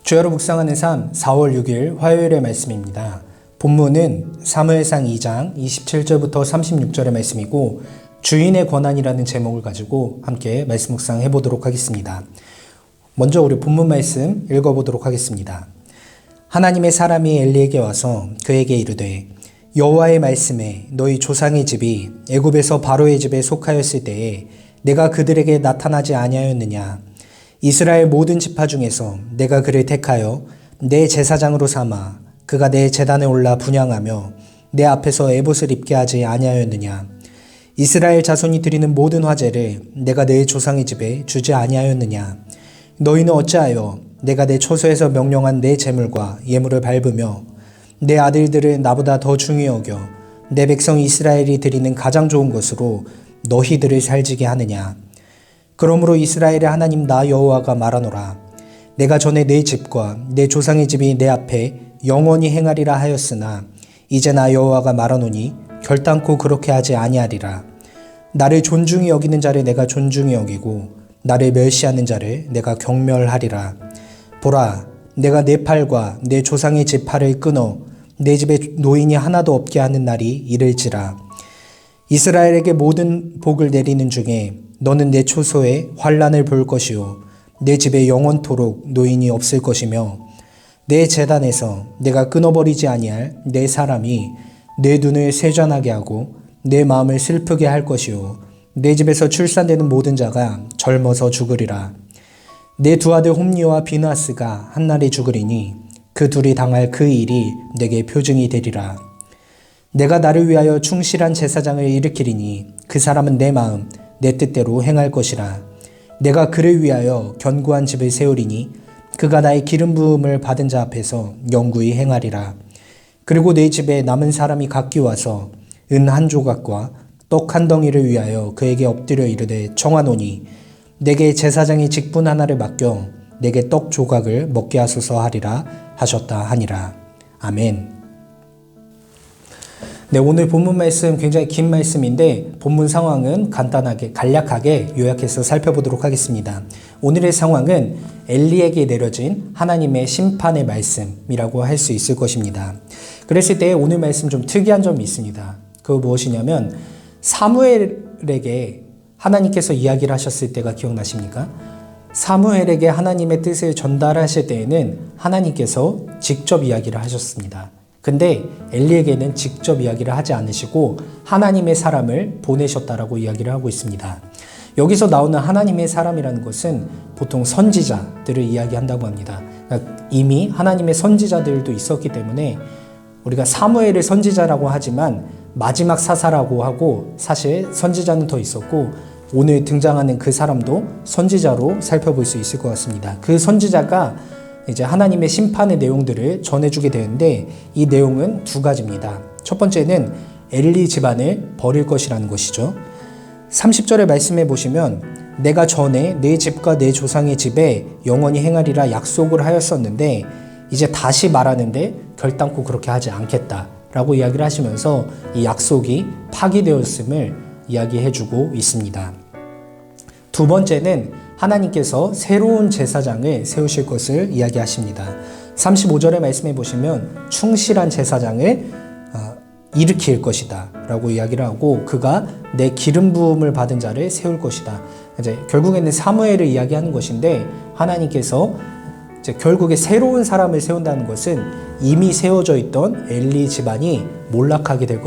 주야로 묵상하는 삶 4월 6일 화요일의 말씀입니다. 본문은 사무엘상 2장 27절부터 36절의 말씀이고 주인의 권한이라는 제목을 가지고 함께 말씀 묵상해 보도록 하겠습니다. 먼저 우리 본문 말씀 읽어보도록 하겠습니다. 하나님의 사람이 엘리에게 와서 그에게 이르되 여호와의 말씀에 너희 조상의 집이 애굽에서 바로의 집에 속하였을 때에 내가 그들에게 나타나지 아니하였느냐. 이스라엘 모든 지파 중에서 내가 그를 택하여 내 제사장으로 삼아 그가 내 제단에 올라 분향하며 내 앞에서 에봇을 입게 하지 아니하였느냐. 이스라엘 자손이 드리는 모든 화제를 내가 내 조상의 집에 주지 아니하였느냐. 너희는 어찌하여 내가 내 초소에서 명령한 내 제물과 예물을 밟으며 내 아들들을 나보다 더 중히 여겨 내 백성 이스라엘이 드리는 가장 좋은 것으로 너희들을 살지게 하느냐. 그러므로 이스라엘의 하나님 나 여호와가 말하노라. 내가 전에 내 집과 내 조상의 집이 내 앞에 영원히 행하리라 하였으나 이제 나 여호와가 말하노니 결단코 그렇게 하지 아니하리라. 나를 존중히 여기는 자를 내가 존중히 여기고 나를 멸시하는 자를 내가 경멸하리라. 보라, 내가 내 팔과 내 조상의 집 팔을 끊어 내 집에 노인이 하나도 없게 하는 날이 이를지라. 이스라엘에게 모든 복을 내리는 중에 너는 내 초소에 환난을 볼 것이요 내 집에 영원토록 노인이 없을 것이며 내 제단에서 내가 끊어버리지 아니할 내 사람이 내 눈을 세잔하게 하고 내 마음을 슬프게 할 것이요 내 집에서 출산되는 모든 자가 젊어서 죽으리라. 내 두 아들 홈리와 비나스가 한날에 죽으리니 그 둘이 당할 그 일이 내게 표징이 되리라. 내가 나를 위하여 충실한 제사장을 일으키리니 그 사람은 내 마음 내 뜻대로 행할 것이라. 내가 그를 위하여 견고한 집을 세우리니 그가 나의 기름 부음을 받은 자 앞에서 영구히 행하리라. 그리고 내 집에 남은 사람이 각기 와서 은 한 조각과 떡 한 덩이를 위하여 그에게 엎드려 이르되 청하노니 내게 제사장의 직분 하나를 맡겨 내게 떡 조각을 먹게 하소서 하리라 하셨다 하니라. 아멘. 네, 오늘 본문 말씀 굉장히 긴 말씀인데 본문 상황은 간략하게 요약해서 살펴보도록 하겠습니다. 오늘의 상황은 엘리에게 내려진 하나님의 심판의 말씀이라고 할 수 있을 것입니다. 그랬을 때 오늘 말씀 좀 특이한 점이 있습니다. 그거 무엇이냐면 사무엘에게 하나님께서 이야기를 하셨을 때가 기억나십니까? 사무엘에게 하나님의 뜻을 전달하실 때에는 하나님께서 직접 이야기를 하셨습니다. 근데 엘리에게는 직접 이야기를 하지 않으시고 하나님의 사람을 보내셨다라고 이야기를 하고 있습니다. 여기서 나오는 하나님의 사람이라는 것은 보통 선지자들을 이야기한다고 합니다. 그러니까 이미 하나님의 선지자들도 있었기 때문에 우리가 사무엘을 선지자라고 하지만 마지막 사사라고 하고 사실 선지자는 더 있었고 오늘 등장하는 그 사람도 선지자로 살펴볼 수 있을 것 같습니다. 그 선지자가 이제 하나님의 심판의 내용들을 전해주게 되는데 이 내용은 두 가지입니다. 첫 번째는 엘리 집안을 버릴 것이라는 것이죠. 30절의 말씀해 보시면 내가 전에 내 집과 내 조상의 집에 영원히 행하리라 약속을 하였었는데 이제 다시 말하는데 결단코 그렇게 하지 않겠다라고 이야기를 하시면서 이 약속이 파기되었음을 이야기해주고 있습니다. 두 번째는 하나님께서 새로운 제사장을 세우실 것을 이야기하십니다. 35절의 말씀해 보시면 충실한 제사장을 일으킬 것이다 라고 이야기를 하고 그가 내 기름 부음을 받은 자를 세울 것이다. 이제 결국에는 사무엘을 이야기하는 것인데 하나님께서 이제 결국에 새로운 사람을 세운다는 것은 이미 세워져 있던 엘리 집안이 몰락하게 될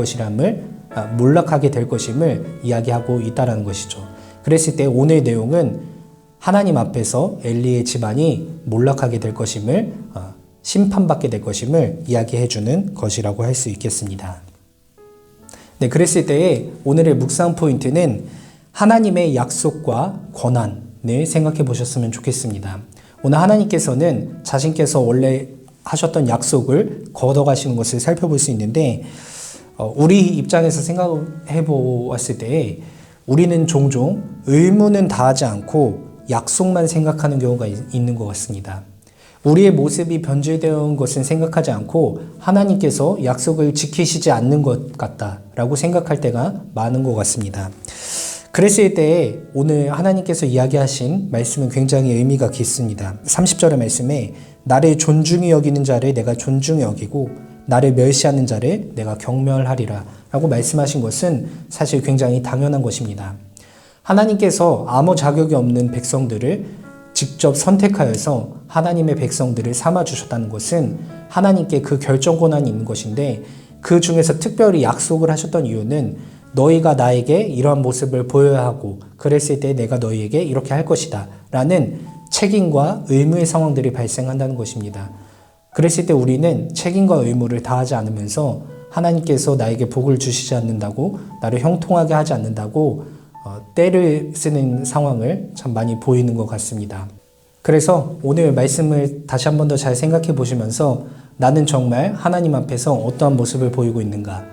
것임을 이야기하고 있다는 것이죠. 그랬을 때 오늘 내용은 하나님 앞에서 엘리의 집안이 몰락하게 될 것임을 심판받게 될 것임을 이야기해주는 것이라고 할 수 있겠습니다. 네, 그랬을 때에 오늘의 묵상 포인트는 하나님의 약속과 권한을 생각해 보셨으면 좋겠습니다. 오늘 하나님께서는 자신께서 원래 하셨던 약속을 거둬가시는 것을 살펴볼 수 있는데 우리 입장에서 생각해 보았을 때 우리는 종종 의무는 다하지 않고 약속만 생각하는 경우가 있는 것 같습니다. 우리의 모습이 변질되어 온 것은 생각하지 않고 하나님께서 약속을 지키시지 않는 것 같다라고 생각할 때가 많은 것 같습니다. 그랬을 때 오늘 하나님께서 이야기하신 말씀은 굉장히 의미가 깊습니다. 30절의 말씀에 나를 존중히 여기는 자를 내가 존중히 여기고 나를 멸시하는 자를 내가 경멸하리라 라고 말씀하신 것은 사실 굉장히 당연한 것입니다. 하나님께서 아무 자격이 없는 백성들을 직접 선택하여서 하나님의 백성들을 삼아주셨다는 것은 하나님께 그 결정 권한이 있는 것인데, 그 중에서 특별히 약속을 하셨던 이유는 너희가 나에게 이러한 모습을 보여야 하고 그랬을 때 내가 너희에게 이렇게 할 것이다 라는 책임과 의무의 상황들이 발생한다는 것입니다. 그랬을 때 우리는 책임과 의무를 다하지 않으면서 하나님께서 나에게 복을 주시지 않는다고, 나를 형통하게 하지 않는다고 때를 쓰는 상황을 참 많이 보이는 것 같습니다. 그래서 오늘 말씀을 다시 한 번 더 잘 생각해 보시면서 나는 정말 하나님 앞에서 어떠한 모습을 보이고 있는가,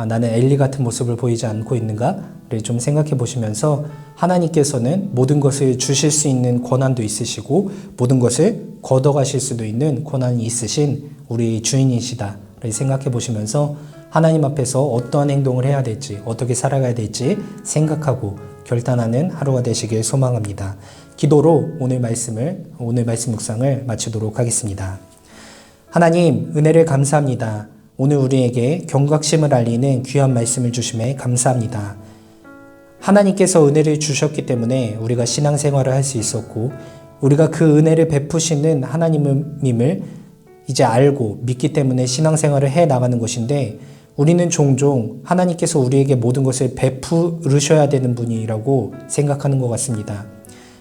나는 엘리 같은 모습을 보이지 않고 있는가를 좀 생각해 보시면서 하나님께서는 모든 것을 주실 수 있는 권한도 있으시고 모든 것을 걷어가실 수도 있는 권한이 있으신 우리 주인이시다를 생각해 보시면서 하나님 앞에서 어떠한 행동을 해야 될지, 어떻게 살아가야 될지 생각하고 결단하는 하루가 되시길 소망합니다. 기도로 오늘 말씀 묵상을 마치도록 하겠습니다. 하나님, 은혜를 감사합니다. 오늘 우리에게 경각심을 알리는 귀한 말씀을 주심에 감사합니다. 하나님께서 은혜를 주셨기 때문에 우리가 신앙생활을 할 수 있었고, 우리가 그 은혜를 베푸시는 하나님임을 이제 알고 믿기 때문에 신앙생활을 해 나가는 것인데, 우리는 종종 하나님께서 우리에게 모든 것을 베푸르셔야 되는 분이라고 생각하는 것 같습니다.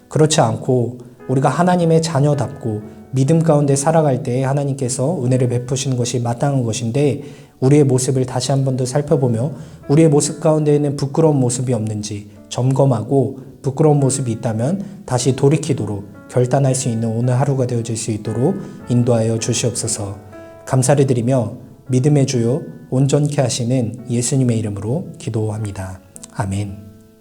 그렇지 않고 우리가 하나님의 자녀답고 믿음 가운데 살아갈 때 하나님께서 은혜를 베푸시는 것이 마땅한 것인데, 우리의 모습을 다시 한 번 더 살펴보며 우리의 모습 가운데에는 부끄러운 모습이 없는지 점검하고, 부끄러운 모습이 있다면 다시 돌이키도록 결단할 수 있는 오늘 하루가 되어질 수 있도록 인도하여 주시옵소서. 감사를 드리며 믿음의 주요 온전케 하시는 예수님의 이름으로 기도합니다. 아멘.